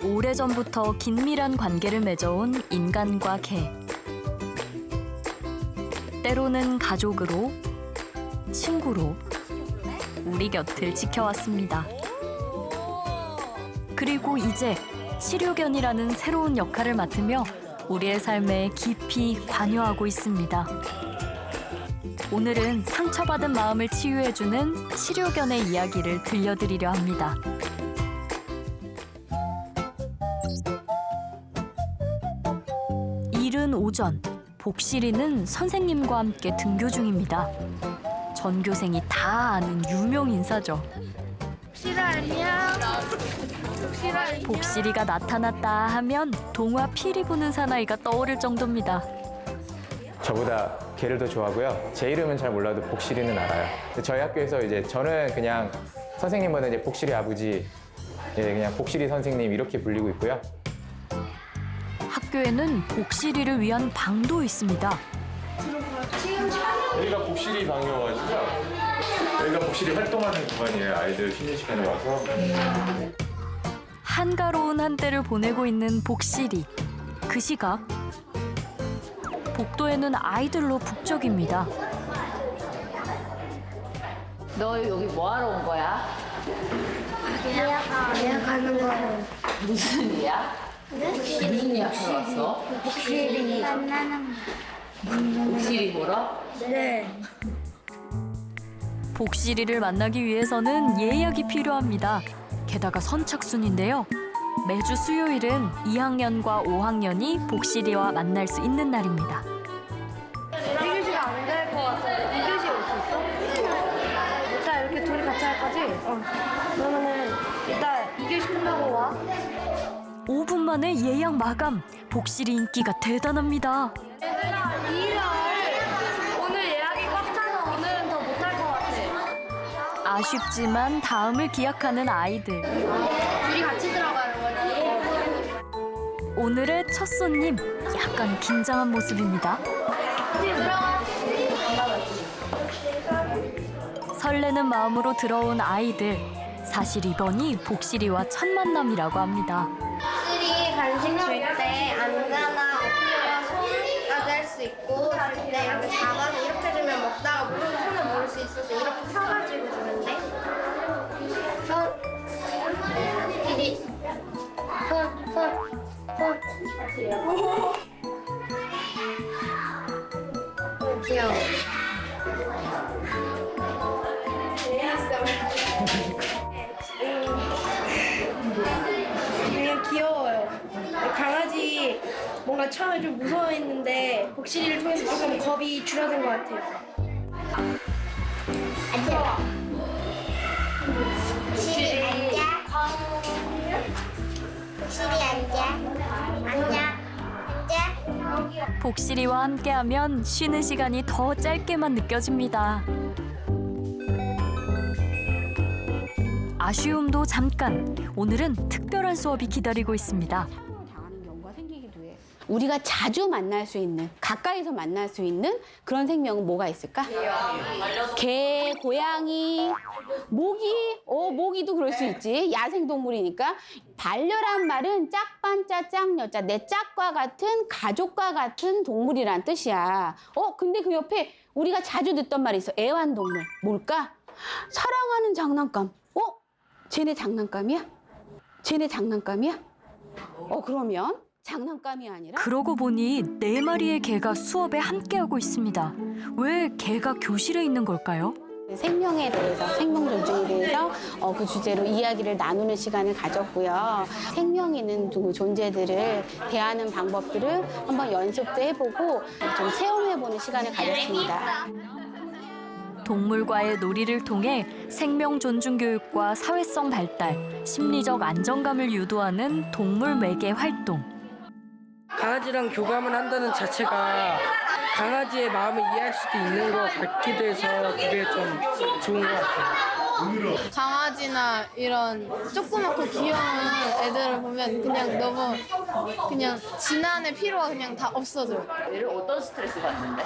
오래전부터 긴밀한 관계를 맺어온 인간과 개. 때로는 가족으로, 친구로 우리 곁을 지켜왔습니다. 그리고 이제 치료견이라는 새로운 역할을 맡으며 우리의 삶에 깊이 관여하고 있습니다. 오늘은 상처받은 마음을 치유해주는 치료견의 이야기를 들려드리려 합니다. 이른 오전, 복실이는 선생님과 함께 등교 중입니다. 전교생이 다 아는 유명 인사죠. 복실아 안녕. 복실아 안녕. 복실이가 나타났다 하면 동화 피리 부는 사나이가 떠오를 정도입니다. 저보다 개를 더 좋아하고요. 제 이름은 잘 몰라도 복실이는 알아요. 근데 저희 학교에서 이제 저는 그냥 선생님보다 이제 복실이 아버지, 그냥 복실이 선생님 이렇게 불리고 있고요. 학교에는 복실이를 위한 방도 있습니다. 여기가 복실이 방이어가지고요. 여기가 복실이 활동하는 공간이에요. 아이들 쉬는 시간에 와서. 한가로운 한때를 보내고 있는 복실이. 그 시각 복도에는 아이들로 북적입니다. 너 여기 뭐하러 온 거야? 예약하는 거예요. 무슨 일이야? 무슨 예약하러 왔어? 복실이 만나는 복실이 보러? 네. 복실이를 만나기 위해서는 예약이 필요합니다. 게다가 선착순인데요. 매주 수요일은 2학년과 5학년이 복실이와 만날 수 있는 날입니다. 1교시가 안 될 것 같아. 2교시 올 수 있어? 이따 이렇게 둘이 같이 할 거지? 그러면은 이따 2교시 끝나고 와. 5분 만에 예약 마감. 복실이 인기가 대단합니다. 얘들아, 일을 오늘 예약이 꽉 차서 오늘은 더 못할 것 같아. 아쉽지만 다음을 기약하는 아이들. 둘이 같이 들어가는 거지? 오늘의 첫 손님, 약간 긴장한 모습입니다. 설레는 마음으로 들어온 아이들. 사실 이번이 복실이와 첫 만남이라고 합니다. 복실이 간식 줄 때 앉아나 엎드려 손까지 할 수 있고 줄 때 이렇게 잡아서 이렇게 주면 먹다가 모르고 손을 모을 수 있어서 이렇게 펴가지고 주는데 손 이리 손 귀여워. 그냥 귀여워요. 강아지 뭔가 처음에 좀 무서워했는데 복실이를 통해서 조금 겁이 줄어든 것 같아요. 복실이 앉아. 복실이 앉아. 앉아. 앉아. 복실이와 함께하면 쉬는 시간이 더 짧게만 느껴집니다. 아쉬움도 잠깐. 오늘은 특별한 수업이 기다리고 있습니다. 당하는 경우가 생기기도 해. 우리가 자주 만날 수 있는, 가까이서 만날 수 있는 그런 생명은 뭐가 있을까? 개, 고양이, 모기. 모기도 그럴 수 있지. 야생동물이니까. 반려란 말은 짝반짜 짝여자, 내 짝과 같은, 가족과 같은 동물이란 뜻이야. 근데 그 옆에 우리가 자주 듣던 말이 있어. 애완동물. 뭘까? 사랑하는 장난감. 쟤네 장난감이야? 쟤네 장난감이야? 그러면 장난감이 아니라? 그러고 보니 4마리의 개가 수업에 함께하고 있습니다. 왜 개가 교실에 있는 걸까요? 생명에 대해서, 생명 존중에 대해서 그 주제로 이야기를 나누는 시간을 가졌고요. 생명 있는 두 존재들을 대하는 방법들을 한번 연습도 해보고 좀 체험해보는 시간을 가졌습니다. 동물과의 놀이를 통해 생명 존중 교육과 사회성 발달, 심리적 안정감을 유도하는 동물 매개 활동. 강아지랑 교감을 한다는 자체가 강아지의 마음을 이해할 수도 있는 것 같기도 해서 그게 좀 좋은 것 같아요. 강아지나 이런 조그맣고 귀여운 애들을 보면 그냥 너무 그냥 지난의 피로가 그냥 다 없어져요. 얘를 어떤 스트레스 받는데?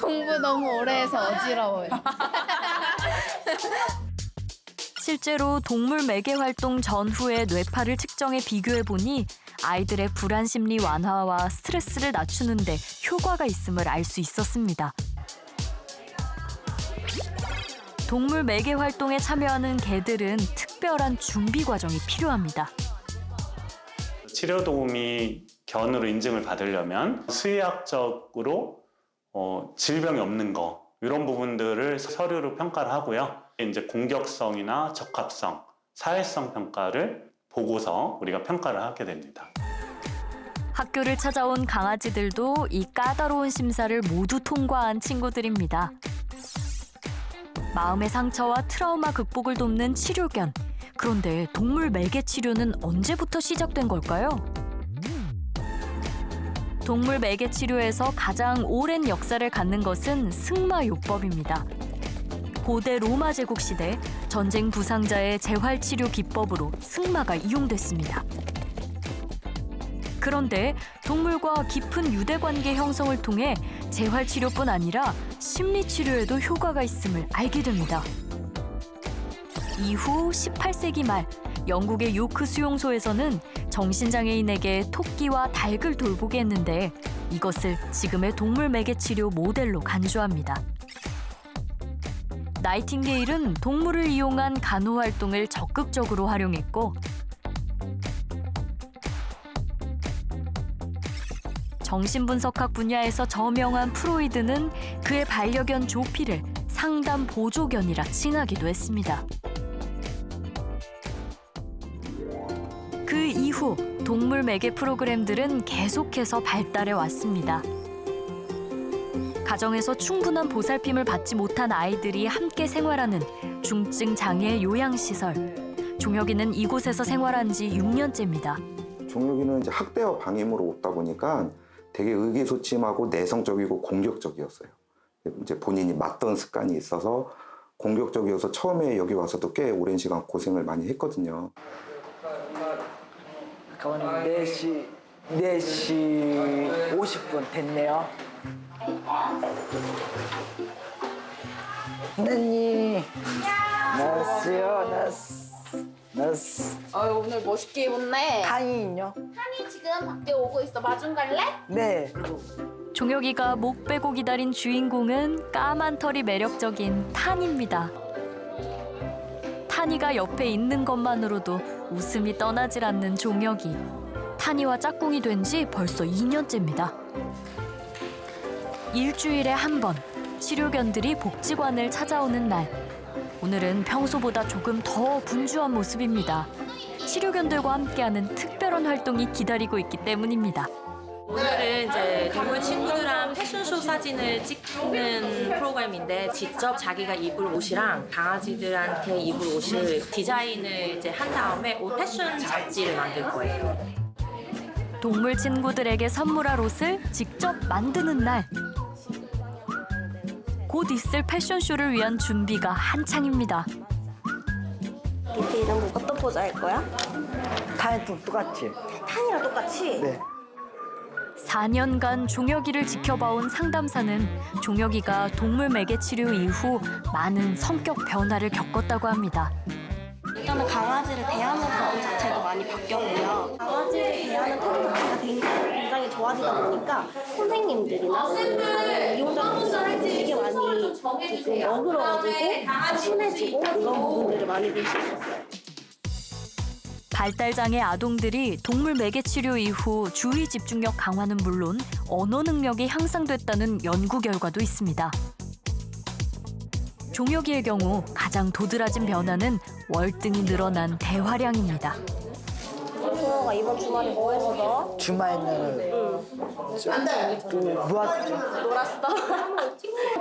공부 너무 오래 해서 어지러워요. 실제로 동물 매개 활동 전후의 뇌파를 측정해 비교해 보니 아이들의 불안 심리 완화와 스트레스를 낮추는 데 효과가 있음을 알 수 있었습니다. 동물 매개 활동에 참여하는 개들은 특별한 준비 과정이 필요합니다. 치료 도우미 견으로 인증을 받으려면 수의학적으로 질병이 없는 거 이런 부분들을 서류로 평가를 하고요. 이제 공격성이나 적합성, 사회성 평가를 보고서 우리가 평가를 하게 됩니다. 학교를 찾아온 강아지들도 이 까다로운 심사를 모두 통과한 친구들입니다. 마음의 상처와 트라우마 극복을 돕는 치료견. 그런데 동물 매개 치료는 언제부터 시작된 걸까요? 동물 매개 치료에서 가장 오랜 역사를 갖는 것은 승마요법입니다. 고대 로마 제국 시대 전쟁 부상자의 재활치료 기법으로 승마가 이용됐습니다. 그런데 동물과 깊은 유대관계 형성을 통해 재활치료뿐 아니라 심리치료에도 효과가 있음을 알게 됩니다. 이후 18세기 말 영국의 요크 수용소에서는 정신장애인에게 토끼와 닭을 돌보게 했는데 이것을 지금의 동물 매개 치료 모델로 간주합니다. 나이팅게일은 동물을 이용한 간호 활동을 적극적으로 활용했고 정신분석학 분야에서 저명한 프로이드는 그의 반려견 조피를 상담 보조견이라 칭하기도 했습니다. 그 이후 동물 매개 프로그램들은 계속해서 발달해 왔습니다. 가정에서 충분한 보살핌을 받지 못한 아이들이 함께 생활하는 중증 장애 요양시설. 종혁이는 이곳에서 생활한 지 6년째입니다. 종혁이는 이제 학대와 방임으로 오다 보니까 되게 의기소침하고 내성적이고 공격적이었어요. 이제 본인이 맞던 습관이 있어서 공격적이어서 처음에 여기 와서도 꽤 오랜 시간 고생을 많이 했거든요. 4시 50분 됐네요. 선생님, 나스. 오늘 멋있게 입었네. 탄이요? 한이 지금 밖에 오고 있어. 마중 갈래? 네. 종혁이가 목 빼고 기다린 주인공은 까만 털이 매력적인 탄입니다. 탄이가 옆에 있는 것만으로도 웃음이 떠나질 않는 종혁이. 탄이와 짝꿍이 된 지 벌써 2년째입니다. 일주일에 한 번 치료견들이 복지관을 찾아오는 날. 오늘은 평소보다 조금 더 분주한 모습입니다. 치료견들과 함께하는 특별한 활동이 기다리고 있기 때문입니다. 오늘은 이제 동물 친구들랑 패션쇼 사진을 찍는 프로그램인데 직접 자기가 입을 옷이랑 강아지들한테 입을 옷을 디자인을 이제 한 다음에 옷 패션 잡지를 만들 거예요. 동물 친구들에게 선물할 옷을 직접 만드는 날. 곧 있을 패션쇼를 위한 준비가 한창입니다. 디테일은 어떤 포즈 할 거야? 탄이랑 똑같이. 탄이랑 똑같이? 네. 4년간 종혁이를 지켜봐온 상담사는 종혁이가 동물 매개 치료 이후 많은 성격 변화를 겪었다고 합니다. 일단은 강아지를 대하는 것 자체도 많이 바뀌었고요. 강아지를 대하는 태도 자체가 굉장히 좋아지다 보니까 선생님들이나 다른 이용자분들이 되게 많이 조금 너그러워지고 친해지고 이런 부분들을 많이 볼 수 있었어요. 발달장애 아동들이 동물 매개 치료 이후 주의 집중력 강화는 물론 언어 능력이 향상됐다는 연구 결과도 있습니다. 종혁이의 경우 가장 도드라진 변화는 월등히 늘어난 대화량입니다. 종혁아 이번 주말에 뭐 했어? 주말에는 놀았죠. 놀았어.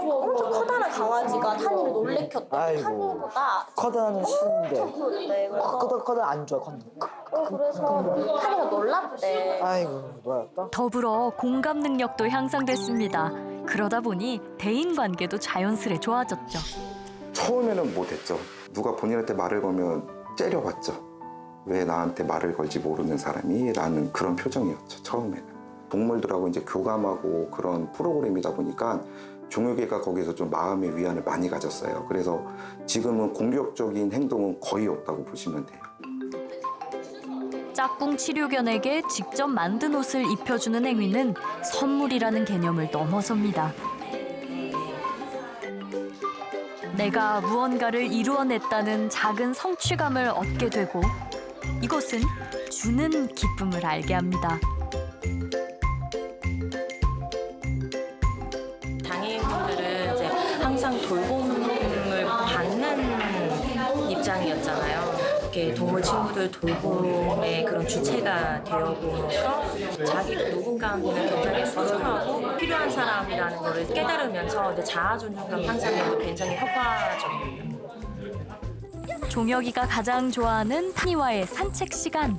엄청 커다란 강아지가 탄이를 놀래켰대. 아이고. 탄이보다 커다는 쉬운데. 네, 그래서 커다 안 좋아, 커다. 그래서 탄이가 놀랐대. 아이고, 놀았다. 더불어 공감 능력도 향상됐습니다. 그러다 보니 대인 관계도 자연스레 좋아졌죠. 처음에는 못했죠. 누가 본인한테 말을 걸면 째려봤죠. 왜 나한테 말을 걸지 모르는 사람이? 라는 그런 표정이었죠, 처음에는. 동물들하고 이제 교감하고 그런 프로그램이다 보니까 종혁이가 거기서 좀 마음의 위안을 많이 가졌어요. 그래서 지금은 공격적인 행동은 거의 없다고 보시면 돼요. 짝꿍 치료견에게 직접 만든 옷을 입혀주는 행위는 선물이라는 개념을 넘어섭니다. 내가 무언가를 이루어냈다는 작은 성취감을 얻게 되고 이것은 주는 기쁨을 알게 합니다. 장애인분들은 이제 항상 돌봄을 받는 입장이었잖아요. 이렇게 동물 친구들 돌봄의 그런 주체가 되어봄으로써 자기도 누군가한테는 굉장히 소중하고 필요한 사람이라는 것을 깨달으면서 이제 자아 존중감 향상에도 굉장히 효과적입니다. 종혁이가 가장 좋아하는 타니와의 산책 시간.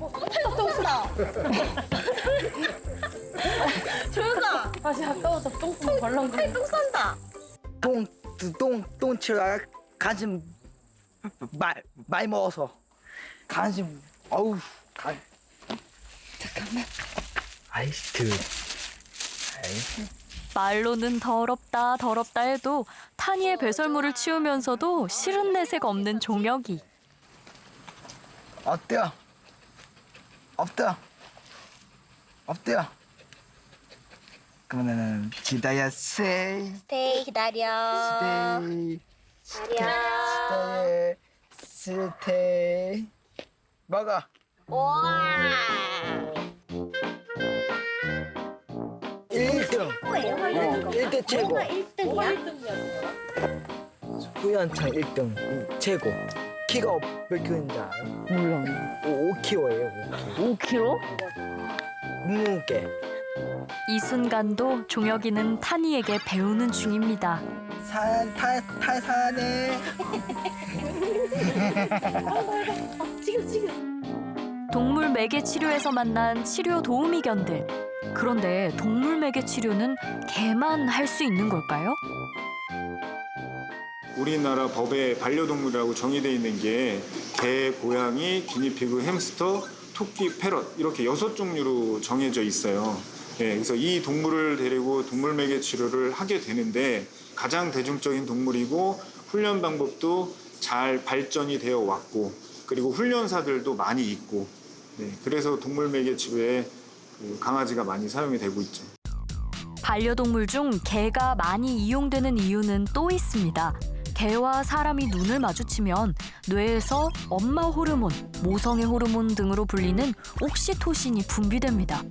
조용아. 다시 아까워서 똥 벌렁. 똥 싼다. 똥 치러 간식 많이 먹어서 간식 어우 잠깐만 아이스트 말로는 더럽다 해도 타니의 배설물을 치우면서도 싫은 내색 없는 종혁이. 어때요? 없대요. 그러면은 기다렸세. 스테이 기다려. 스테이 먹어. 우와. 1등. 1등 최고. 1등이야? 후연창 1등 최고. 키가 몇 킬로인지 알아요? 몰라. 5kg예요. 5kg? 무게. 이 순간도 종혁이는 타니에게 배우는 중입니다. 탈산해. 동물 매개 치료에서 만난 치료 도우미견들. 그런데 동물 매개 치료는 개만 할 수 있는 걸까요? 우리나라 법에 반려동물이라고 정의되어 있는 게 개, 고양이, 기니피그, 햄스터, 토끼, 패럿 이렇게 6종류로 정해져 있어요. 네, 그래서 이 동물을 데리고 동물 매개 치료를 하게 되는데 가장 대중적인 동물이고 훈련 방법도 잘 발전이 되어 왔고 그리고 훈련사들도 많이 있고 네, 그래서 동물 매개 치료에 강아지가 많이 사용이 되고 있죠. 반려동물 중 개가 많이 이용되는 이유는 또 있습니다. 개와 사람이 눈을 마주치면 뇌에서 엄마 호르몬, 모성애 호르몬 등으로 불리는 옥시토신이 분비됩니다.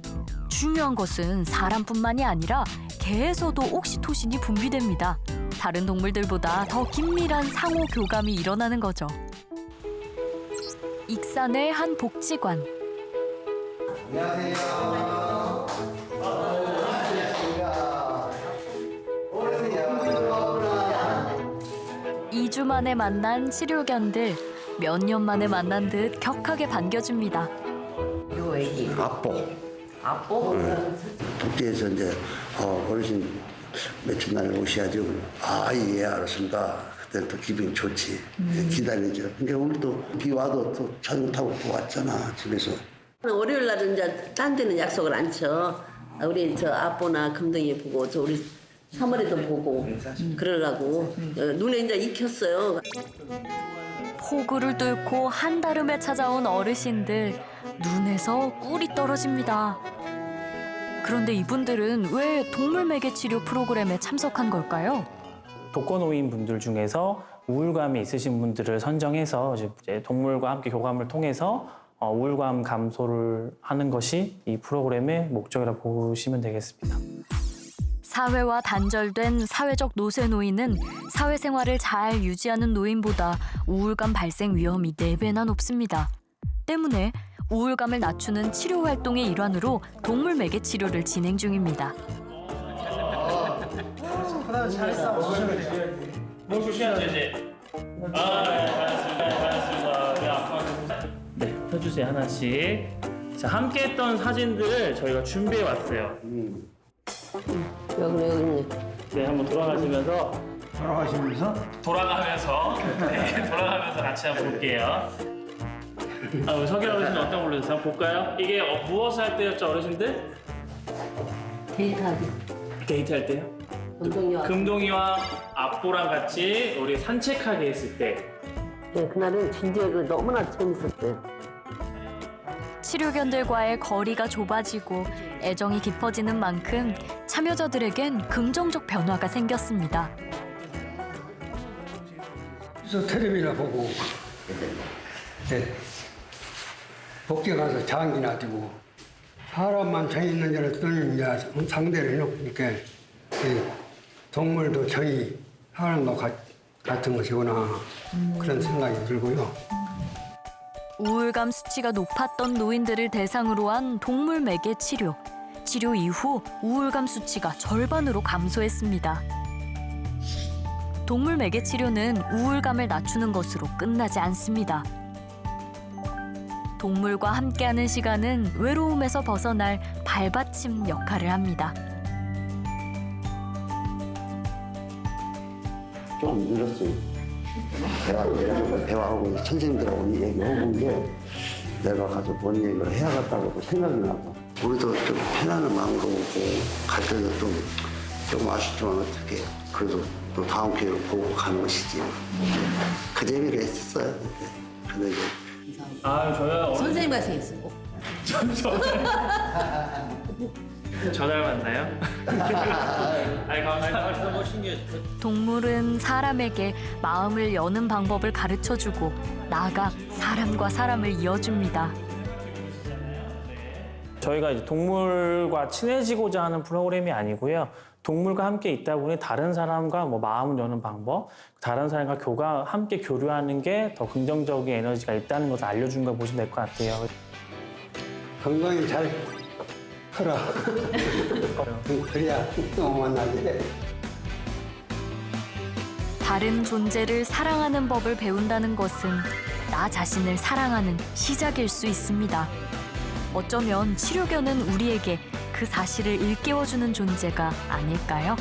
중요한 것은 사람뿐만이 아니라 개에서도 옥시토신이 분비됩니다. 다른 동물들보다 더 긴밀한 상호 교감이 일어나는 거죠. 익산의 한 복지관. 안녕하세요. 2주 만에 만난 치료견들. 몇 년 만에 만난 듯 격하게 반겨줍니다. 요 애기. 아뽀? 독재에서 이제 어르신 며칠 날 오셔야죠. 예, 알았습니다. 그때 또 기분이 좋지. 기다리죠. 그러니까 오늘 또 비 와도 또 자전거 타고 또 왔잖아, 집에서. 월요일 날은 이제 딴 데는 약속을 안 쳐. 우리 저 아뽀나 금덩이 보고 저 우리 3월에도 보고 그러려고 눈에 이제 익혔어요. 폭우를 뚫고 한달음에 찾아온 어르신들. 눈에서 꿀이 떨어집니다. 그런데 이분들은 왜 동물 매개 치료 프로그램에 참석한 걸까요? 독거노인 분들 중에서 우울감이 있으신 분들을 선정해서 이제 동물과 함께 교감을 통해서 우울감 감소를 하는 것이 이 프로그램의 목적이라고 보시면 되겠습니다. 사회와 단절된 사회적 노쇠 노인은 사회생활을 잘 유지하는 노인보다 우울감 발생 위험이 4배나 높습니다. 때문에 우울감을 낮추는 치료 활동의 일환으로 동물 매개 치료를 진행 중입니다. 잘했어. 뭐 조심하세요 이제. 잘했습니다. 네, 펴주세요 하나씩. 자, 함께했던 사진들을 저희가 준비해 왔어요. 여기 있네. 네, 한번 돌아가시면서 같이 한번 볼게요. 우리 석일 어르신 어떤 걸로 해서 한번 볼까요? 이게 무엇을 할 때였죠, 어르신들? 데이트하기. 데이트할 때요? 금동이와 아뽀랑 같이 우리 산책하게 했을 때 네, 그날은 진짜 너무나 재밌었어요. 치료견들과의 거리가 좁아지고 애정이 깊어지는 만큼 참여자들에겐 긍정적 변화가 생겼습니다. 그래서 텔레비나 보고 복지 가서 장기나 뛰고 사람만 정이 있는 줄 알았더니 이제 상대를 해놓으니까 동물도 정이 사람과 같은 것이구나 그런 생각이 들고요. 우울감 수치가 높았던 노인들을 대상으로 한 동물 매개 치료. 치료 이후 우울감 수치가 절반으로 감소했습니다. 동물 매개 치료는 우울감을 낮추는 것으로 끝나지 않습니다. 동물과 함께하는 시간은 외로움에서 벗어날 발받침 역할을 합니다. 좀 늘었어요. 대화하고 선생님들하고 얘기하고 게 내가 가서 뭔 얘기를 해야겠다고 생각이 나서 우리도 좀 편안한 마음으로 오고 갈 때는 좀 아쉽지만 어떻게 그래도 또 다음 기회를 보고 가는 것이지 그 재미를 했었어요. 근데 이제 저요 선생님 말씀했어요. 저 닮았나요? 동물은 사람에게 마음을 여는 방법을 가르쳐주고 나아가 사람과 사람을 이어줍니다. 저희가 이제 동물과 친해지고자 하는 프로그램이 아니고요. 동물과 함께 있다 보니 다른 사람과 마음을 여는 방법, 다른 사람과 함께 교류하는 게 더 긍정적인 에너지가 있다는 것을 알려준 걸 보시면 될 것 같아요. 건강히 잘 커라. 그래야 또 만나게. 다른 존재를 사랑하는 법을 배운다는 것은 나 자신을 사랑하는 시작일 수 있습니다. 어쩌면 치료견은 우리에게 그 사실을 일깨워주는 존재가 아닐까요?